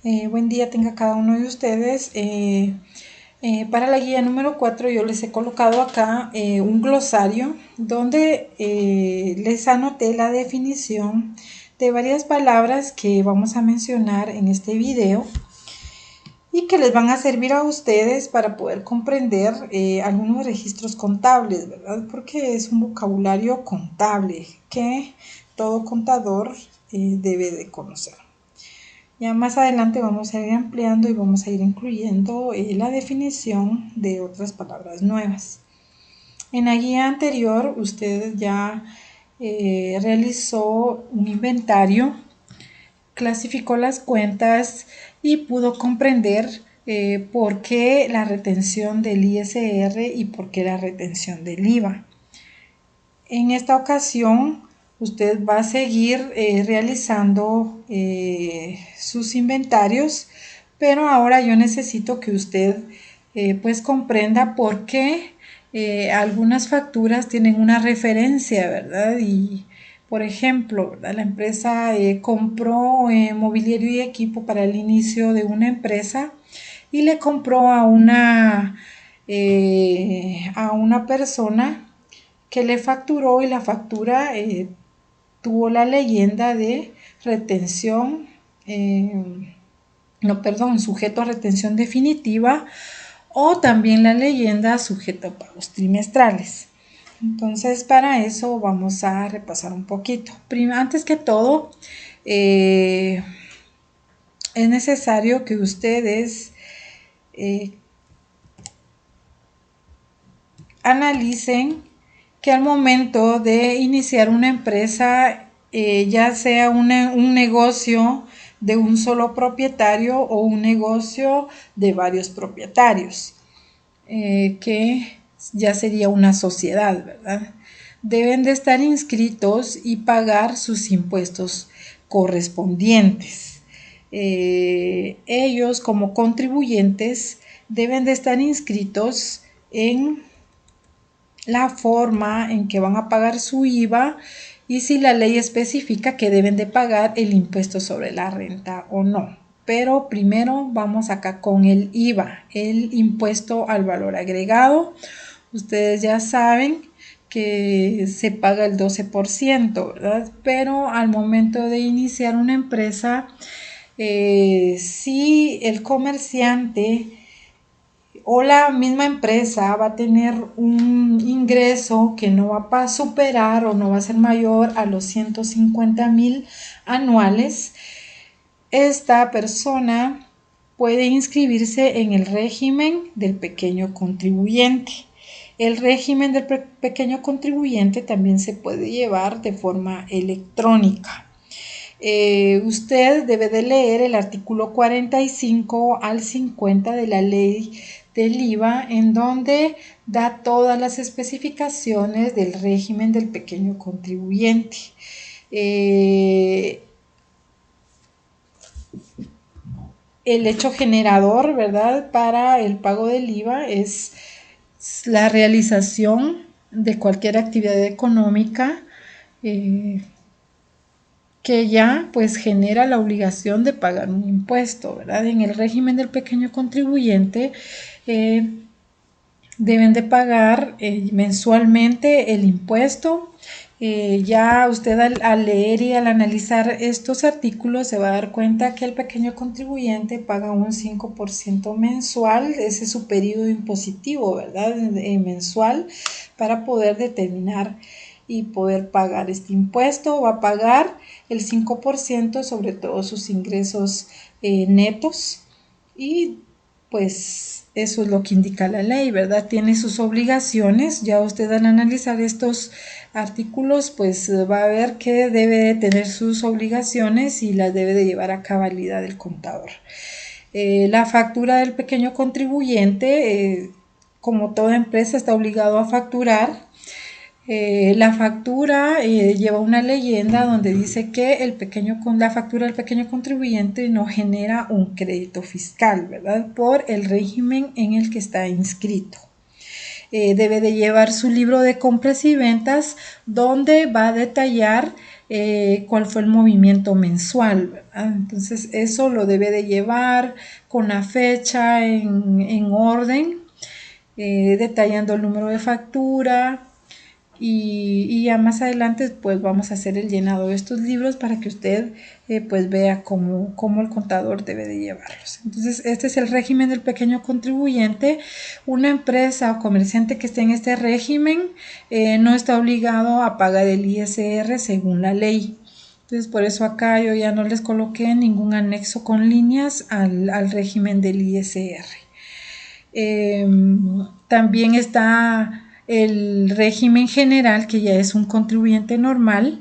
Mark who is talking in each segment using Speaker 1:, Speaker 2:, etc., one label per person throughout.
Speaker 1: Buen día tenga cada uno de ustedes. Para la guía número 4 yo les he colocado acá un glosario donde les anoté la definición de varias palabras que vamos a mencionar en este video y que les van a servir a ustedes para poder comprender algunos registros contables, ¿verdad? Porque es un vocabulario contable que todo contador debe de conocer. Ya más adelante vamos a ir ampliando y vamos a ir incluyendo la definición de otras palabras nuevas. En la guía anterior usted ya realizó un inventario, clasificó las cuentas y pudo comprender por qué la retención del ISR y por qué la retención del IVA. En esta ocasión usted va a seguir realizando sus inventarios, pero ahora yo necesito que usted pues comprenda por qué algunas facturas tienen una referencia, ¿verdad? Y por ejemplo, ¿verdad? La empresa compró mobiliario y equipo para el inicio de una empresa y le compró a una persona que le facturó, y la factura tuvo la leyenda de retención, sujeto a retención definitiva, o también la leyenda sujeto a pagos trimestrales. Entonces, para eso vamos a repasar un poquito. Antes que todo, es necesario que ustedes analicen que al momento de iniciar una empresa, ya sea un negocio de un solo propietario o un negocio de varios propietarios, que ya sería una sociedad, ¿verdad? Deben de estar inscritos y pagar sus impuestos correspondientes. Ellos como contribuyentes deben de estar inscritos en la forma en que van a pagar su IVA y si la ley especifica que deben de pagar el impuesto sobre la renta o no. Pero primero vamos acá con el IVA, el impuesto al valor agregado. Ustedes ya saben que se paga el 12%, ¿verdad? Pero al momento de iniciar una empresa, si el comerciante o la misma empresa va a tener un ingreso que no va a superar o no va a ser mayor a los 150,000 anuales, esta persona puede inscribirse en el régimen del pequeño contribuyente. El régimen del pequeño contribuyente también se puede llevar de forma electrónica. Usted debe de leer el artículo 45 al 50 de la ley del IVA, en donde da todas las especificaciones del régimen del pequeño contribuyente. El hecho generador, ¿verdad?, para el pago del IVA es la realización de cualquier actividad económica que ya pues genera la obligación de pagar un impuesto, ¿verdad? En el régimen del pequeño contribuyente deben de pagar mensualmente el impuesto. Ya usted al leer y al analizar estos artículos se va a dar cuenta que el pequeño contribuyente paga un 5% mensual, ese es su periodo impositivo, ¿verdad? Mensual, para poder determinar y poder pagar este impuesto. Va a pagar el 5% sobre todos sus ingresos netos, y pues eso es lo que indica la ley, ¿verdad? Tiene sus obligaciones. Ya usted al analizar estos artículos pues va a ver que debe de tener sus obligaciones y las debe de llevar a cabalidad el contador. La factura del pequeño contribuyente, como toda empresa está obligado a facturar. La factura lleva una leyenda donde dice que la factura del pequeño contribuyente no genera un crédito fiscal, ¿verdad? Por el régimen en el que está inscrito. Debe de llevar su libro de compras y ventas donde va a detallar cuál fue el movimiento mensual, ¿verdad? Entonces eso lo debe de llevar con la fecha en orden, detallando el número de factura, y ya más adelante pues vamos a hacer el llenado de estos libros para que usted pues vea cómo el contador debe de llevarlos. Entonces este es el régimen del pequeño contribuyente. Una empresa o comerciante que esté en este régimen no está obligado a pagar el ISR según la ley. Entonces por eso acá yo ya no les coloqué ningún anexo con líneas al régimen del ISR. También está el régimen general, que ya es un contribuyente normal.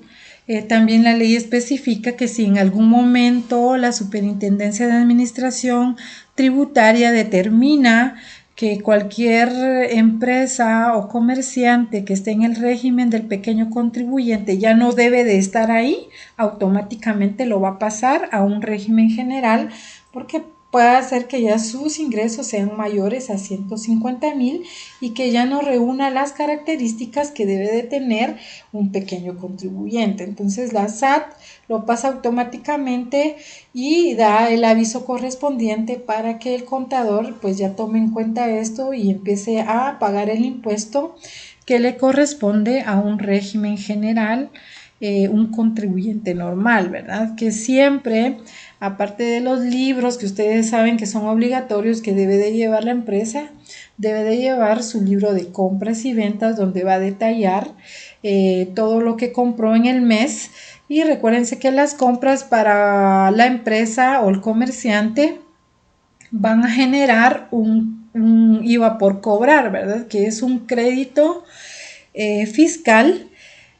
Speaker 1: También la ley especifica que si en algún momento la Superintendencia de Administración Tributaria determina que cualquier empresa o comerciante que esté en el régimen del pequeño contribuyente ya no debe de estar ahí, automáticamente lo va a pasar a un régimen general, porque puede ser que ya sus ingresos sean mayores a 150,000 y que ya no reúna las características que debe de tener un pequeño contribuyente. Entonces la SAT lo pasa automáticamente y da el aviso correspondiente para que el contador pues ya tome en cuenta esto y empiece a pagar el impuesto que le corresponde a un régimen general, un contribuyente normal, ¿verdad? Que siempre, aparte de los libros que ustedes saben que son obligatorios que debe de llevar la empresa, debe de llevar su libro de compras y ventas donde va a detallar todo lo que compró en el mes. Y recuérdense que las compras para la empresa o el comerciante van a generar un IVA por cobrar, ¿verdad? Que es un crédito fiscal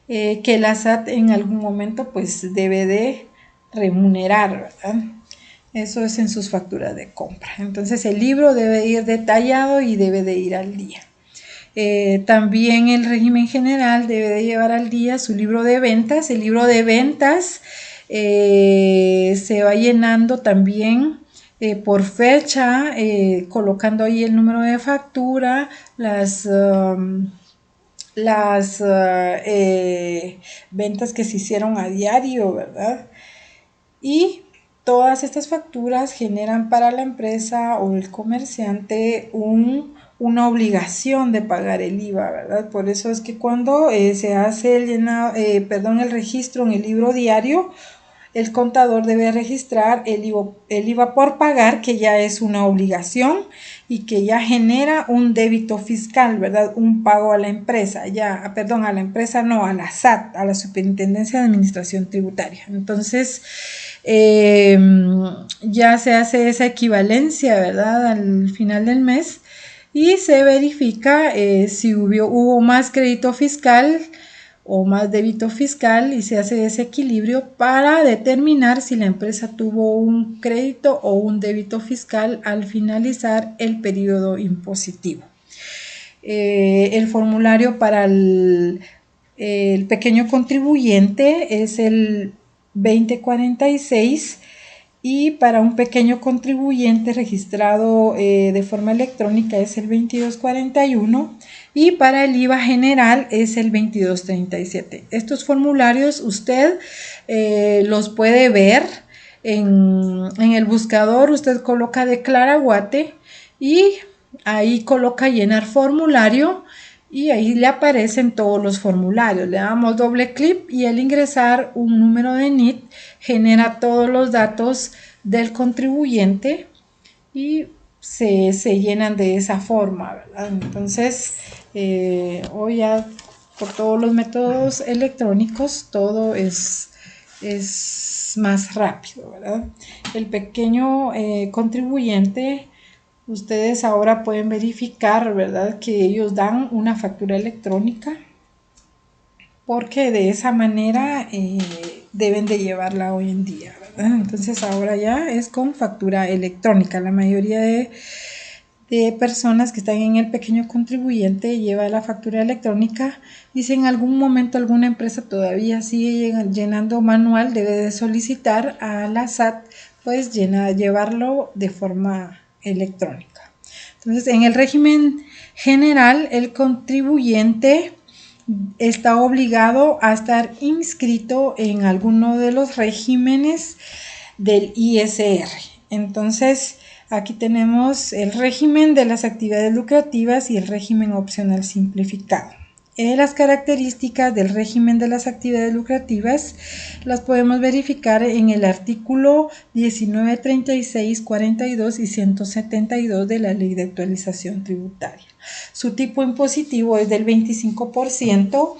Speaker 1: que la SAT en algún momento pues debe de remunerar, ¿verdad? Eso es en sus facturas de compra. Entonces el libro debe ir detallado y debe de ir al día. También el régimen general debe de llevar al día su libro de ventas. El libro de ventas se va llenando también por fecha, colocando ahí el número de factura, las ventas que se hicieron a diario, ¿verdad? Y todas estas facturas generan para la empresa o el comerciante una obligación de pagar el IVA, ¿verdad? Por eso es que cuando se hace el registro en el libro diario, el contador debe registrar el IVA por pagar, que ya es una obligación y que ya genera un débito fiscal, ¿verdad? Un pago a la empresa, a la empresa no, a la SAT, a la Superintendencia de Administración Tributaria. Entonces, ya se hace esa equivalencia, ¿verdad? Al final del mes y se verifica si hubo más crédito fiscal o más débito fiscal y se hace ese equilibrio para determinar si la empresa tuvo un crédito o un débito fiscal al finalizar el periodo impositivo. El formulario para el pequeño contribuyente es el 2046 y para un pequeño contribuyente registrado de forma electrónica es el 2241 y para el IVA general es el 2237. Estos formularios usted los puede ver en el buscador, usted coloca Declara Guate y ahí coloca llenar formulario y ahí le aparecen todos los formularios. Le damos doble clic y al ingresar un número de NIT genera todos los datos del contribuyente y se llenan de esa forma, ¿verdad? Entonces, hoy ya por todos los métodos electrónicos todo es más rápido, ¿verdad? El pequeño contribuyente, ustedes ahora pueden verificar, ¿verdad? Que ellos dan una factura electrónica porque de esa manera deben de llevarla hoy en día, ¿verdad? Entonces ahora ya es con factura electrónica. La mayoría de personas que están en el pequeño contribuyente lleva la factura electrónica y si en algún momento alguna empresa todavía sigue llenando manual, debe de solicitar a la SAT pues llevarlo de forma electrónica. Entonces en el régimen general el contribuyente está obligado a estar inscrito en alguno de los regímenes del ISR. Entonces, aquí tenemos el régimen de las actividades lucrativas y el régimen opcional simplificado. Las características del régimen de las actividades lucrativas las podemos verificar en el artículo 19, 36, 42 y 172 de la Ley de Actualización Tributaria. Su tipo impositivo es del 25%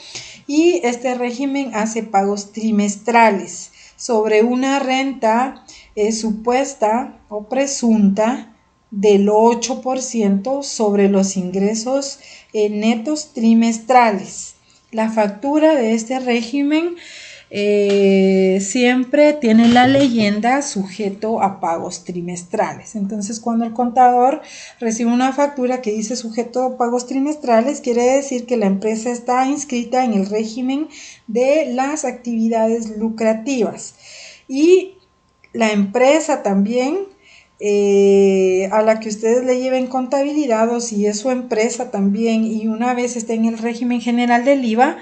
Speaker 1: y este régimen hace pagos trimestrales sobre una renta supuesta o presunta del 8% sobre los ingresos netos trimestrales. La factura de este régimen siempre tiene la leyenda sujeto a pagos trimestrales. Entonces, cuando el contador recibe una factura que dice sujeto a pagos trimestrales, quiere decir que la empresa está inscrita en el régimen de las actividades lucrativas. Y la empresa también a la que ustedes le lleven contabilidad, o si es su empresa también y una vez esté en el régimen general del IVA,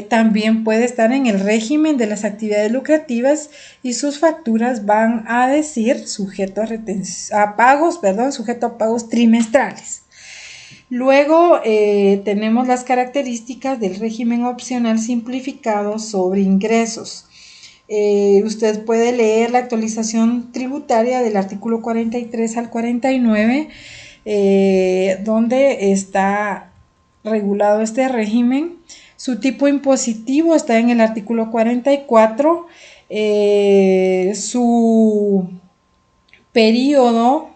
Speaker 1: también puede estar en el régimen de las actividades lucrativas y sus facturas van a decir sujeto a pagos trimestrales. Luego tenemos las características del régimen opcional simplificado sobre ingresos. Usted puede leer la actualización tributaria del artículo 43 al 49, donde está regulado este régimen. Su tipo impositivo está en el artículo 44. Su periodo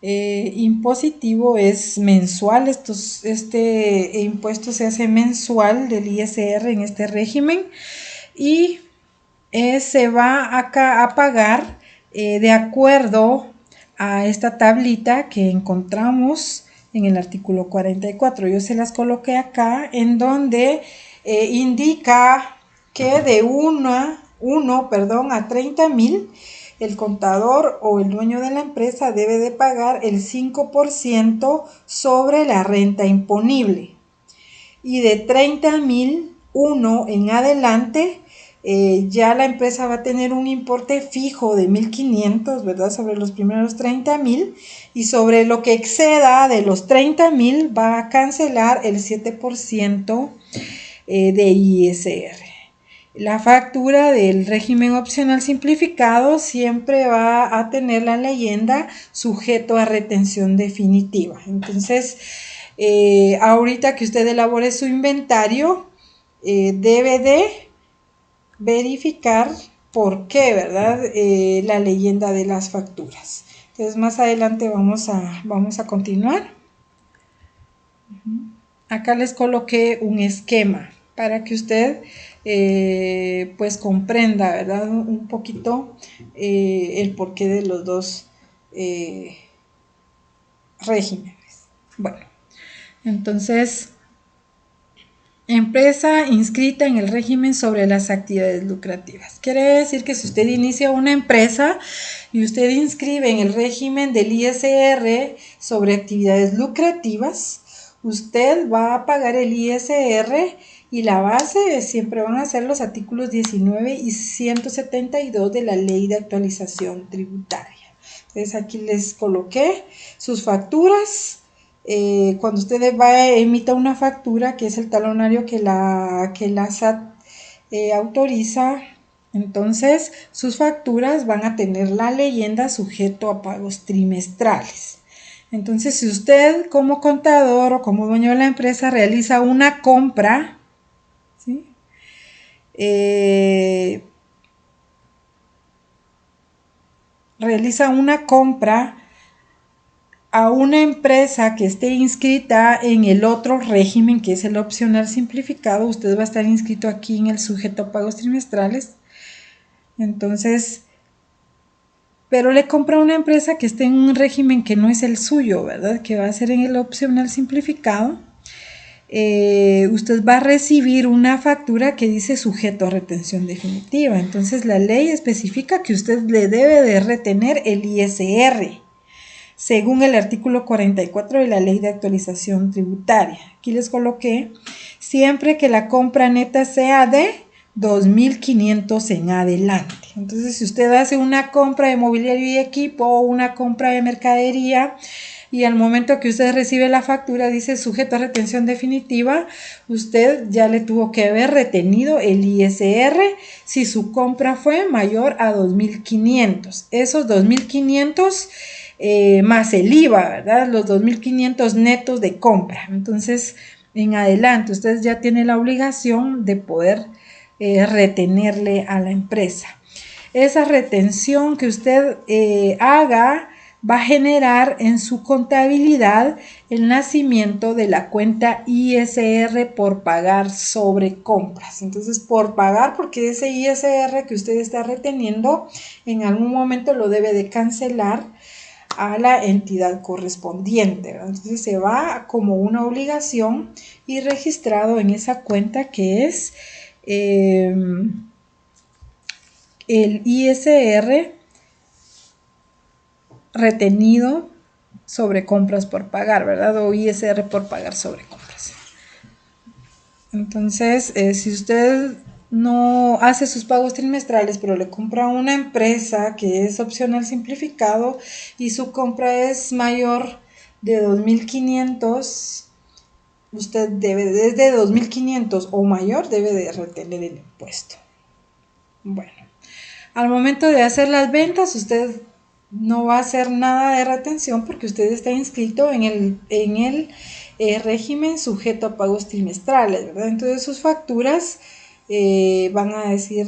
Speaker 1: impositivo es mensual. Este impuesto se hace mensual del ISR en este régimen y se va a pagar de acuerdo a esta tablita que encontramos en el artículo 44. Yo se las coloqué acá en donde indica que de 1 a 30,000 el contador o el dueño de la empresa debe de pagar el 5% sobre la renta imponible. Y de 30,001 en adelante, ya la empresa va a tener un importe fijo de 1,500, ¿verdad? Sobre los primeros 30,000, y sobre lo que exceda de los 30,000 va a cancelar el 7% de ISR. La factura del régimen opcional simplificado siempre va a tener la leyenda sujeto a retención definitiva. Entonces, ahorita que usted elabore su inventario, debe de verificar por qué, ¿verdad? La leyenda de las facturas. Entonces, más adelante vamos a continuar. Acá les coloqué un esquema para que usted pues comprenda, ¿verdad? Un poquito el porqué de los dos regímenes. Bueno, entonces, empresa inscrita en el régimen sobre las actividades lucrativas. Quiere decir que si usted inicia una empresa y usted inscribe en el régimen del ISR sobre actividades lucrativas, usted va a pagar el ISR y la base siempre van a ser los artículos 19 y 172 de la Ley de Actualización Tributaria. Entonces aquí les coloqué sus facturas. Cuando usted emita una factura, que es el talonario que la SAT autoriza, entonces sus facturas van a tener la leyenda sujeto a pagos trimestrales. Entonces, si usted como contador o como dueño de la empresa realiza una compra, ¿sí? Realiza una compra a una empresa que esté inscrita en el otro régimen, que es el opcional simplificado, usted va a estar inscrito aquí en el sujeto a pagos trimestrales. Entonces, pero le compra a una empresa que esté en un régimen que no es el suyo, ¿verdad? Que va a ser en el opcional simplificado. Usted va a recibir una factura que dice sujeto a retención definitiva. Entonces, la ley especifica que usted le debe de retener el ISR, según el artículo 44 de la Ley de Actualización Tributaria. Aquí les coloqué siempre que la compra neta sea de 2.500 en adelante. Entonces, si usted hace una compra de mobiliario y equipo o una compra de mercadería y al momento que usted recibe la factura dice sujeto a retención definitiva, usted ya le tuvo que haber retenido el ISR si su compra fue mayor a 2.500. Esos 2.500 más el IVA, ¿verdad? Los 2.500 netos de compra. Entonces, en adelante, usted ya tiene la obligación de poder retenerle a la empresa. Esa retención que usted haga va a generar en su contabilidad el nacimiento de la cuenta ISR por pagar sobre compras. Entonces, por pagar, porque ese ISR que usted está reteniendo, en algún momento lo debe de cancelar a la entidad correspondiente. Entonces, se va como una obligación y registrado en esa cuenta que es el ISR retenido sobre compras por pagar, ¿verdad? O ISR por pagar sobre compras. Entonces, si usted no hace sus pagos trimestrales, pero le compra a una empresa que es opcional simplificado y su compra es mayor de 2.500, usted debe, desde 2.500 o mayor, debe de retener el impuesto. Bueno, al momento de hacer las ventas, usted no va a hacer nada de retención porque usted está inscrito en el régimen sujeto a pagos trimestrales, ¿verdad? Entonces sus facturas van a decir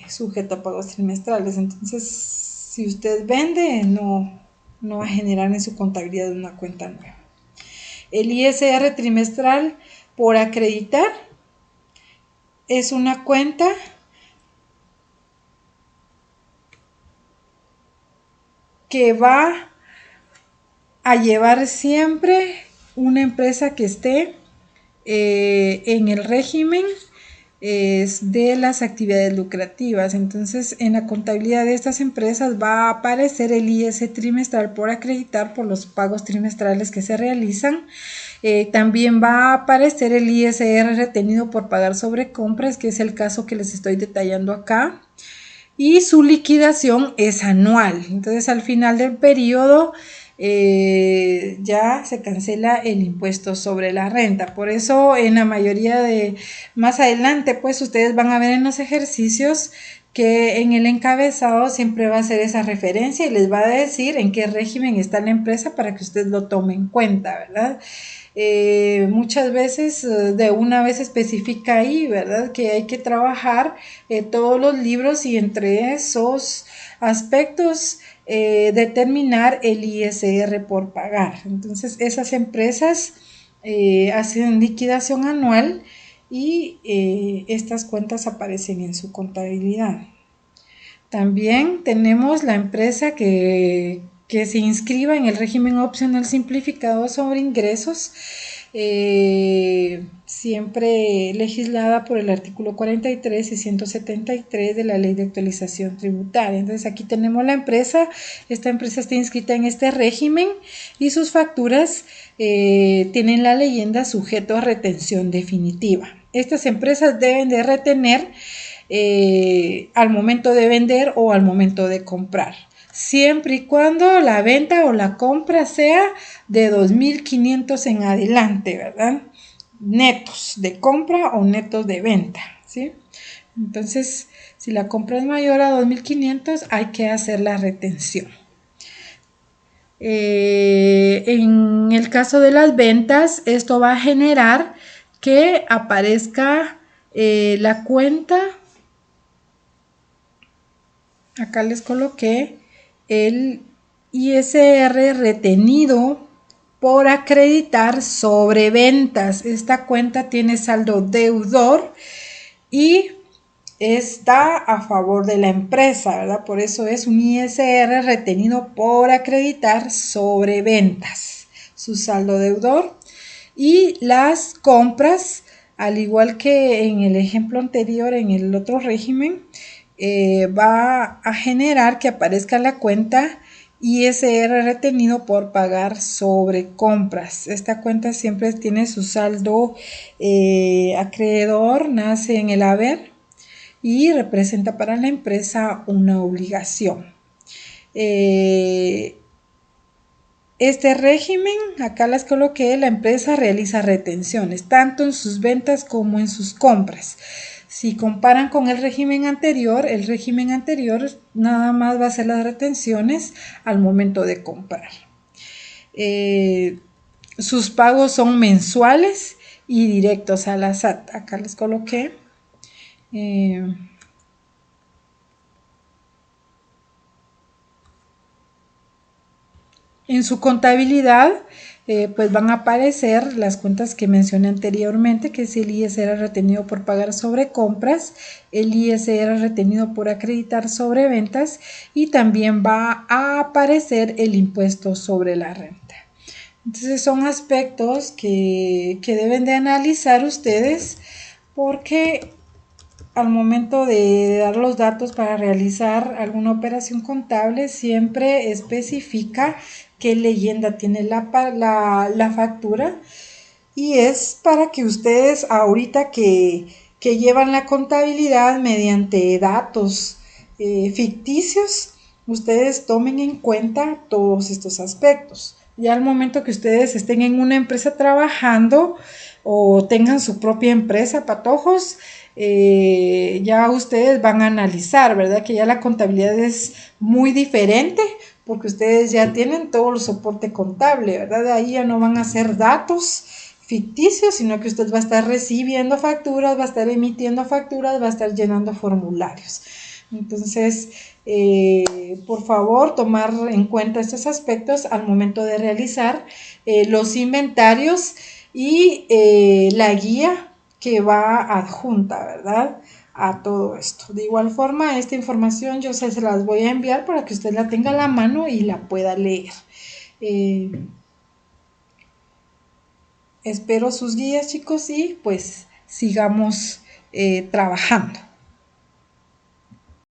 Speaker 1: sujeto a pagos trimestrales. Entonces, si usted vende, no va a generar en su contabilidad una cuenta nueva. El ISR trimestral por acreditar es una cuenta que va a llevar siempre una empresa que esté en el régimen de las actividades lucrativas. Entonces, en la contabilidad de estas empresas va a aparecer el IS trimestral por acreditar por los pagos trimestrales que se realizan. También va a aparecer el ISR retenido por pagar sobre compras, que es el caso que les estoy detallando acá. Y su liquidación es anual. Entonces, al final del periodo ya se cancela el impuesto sobre la renta. Por eso, en la mayoría de más adelante, pues ustedes van a ver en los ejercicios que en el encabezado siempre va a hacer esa referencia y les va a decir en qué régimen está la empresa para que usted lo tome en cuenta, ¿verdad? Muchas veces de una vez especifica ahí, ¿verdad? Que hay que trabajar todos los libros y entre esos aspectos determinar el ISR por pagar. Entonces, esas empresas hacen liquidación anual y estas cuentas aparecen en su contabilidad. También tenemos la empresa que se inscriba en el régimen opcional simplificado sobre ingresos, siempre legislada por el artículo 43 y 173 de la Ley de Actualización Tributaria. Entonces, aquí tenemos la empresa, esta empresa está inscrita en este régimen y sus facturas tienen la leyenda sujeto a retención definitiva. Estas empresas deben de retener al momento de vender o al momento de comprar, siempre y cuando la venta o la compra sea de 2.500 en adelante, ¿verdad? Netos de compra o netos de venta, ¿sí? Entonces, si la compra es mayor a 2.500, hay que hacer la retención. En el caso de las ventas, esto va a generar que aparezca la cuenta. Acá les coloqué el ISR retenido por acreditar sobre ventas. Esta cuenta tiene saldo deudor y está a favor de la empresa, ¿verdad? Por eso es un ISR retenido por acreditar sobre ventas. Su saldo deudor y las compras, al igual que en el ejemplo anterior, en el otro régimen, va a generar que aparezca la cuenta ISR retenido por pagar sobre compras. Esta cuenta siempre tiene su saldo acreedor, nace en el haber y representa para la empresa una obligación. Este régimen, acá las coloqué, la empresa realiza retenciones, tanto en sus ventas como en sus compras. Si comparan con el régimen anterior nada más va a ser las retenciones al momento de comprar. Sus pagos son mensuales y directos a la SAT. Acá les coloqué. En su contabilidad, pues van a aparecer las cuentas que mencioné anteriormente, que es el ISR retenido por pagar sobre compras, el ISR retenido por acreditar sobre ventas y también va a aparecer el impuesto sobre la renta. Entonces son aspectos que deben de analizar ustedes porque al momento de dar los datos para realizar alguna operación contable, siempre especifica qué leyenda tiene la factura y es para que ustedes ahorita que llevan la contabilidad mediante datos ficticios, ustedes tomen en cuenta todos estos aspectos. Ya al momento que ustedes estén en una empresa trabajando o tengan su propia empresa, patojos, ya ustedes van a analizar, ¿verdad? Que ya la contabilidad es muy diferente porque ustedes ya tienen todo el soporte contable, ¿verdad? De ahí ya no van a hacer datos ficticios, sino que usted va a estar recibiendo facturas, va a estar emitiendo facturas, va a estar llenando formularios. Entonces, por favor, tomar en cuenta estos aspectos al momento de realizar los inventarios y la guía que va adjunta, ¿verdad? A todo esto. De igual forma, esta información yo se las voy a enviar para que usted la tenga a la mano y la pueda leer. Espero sus guías, chicos, y pues sigamos trabajando.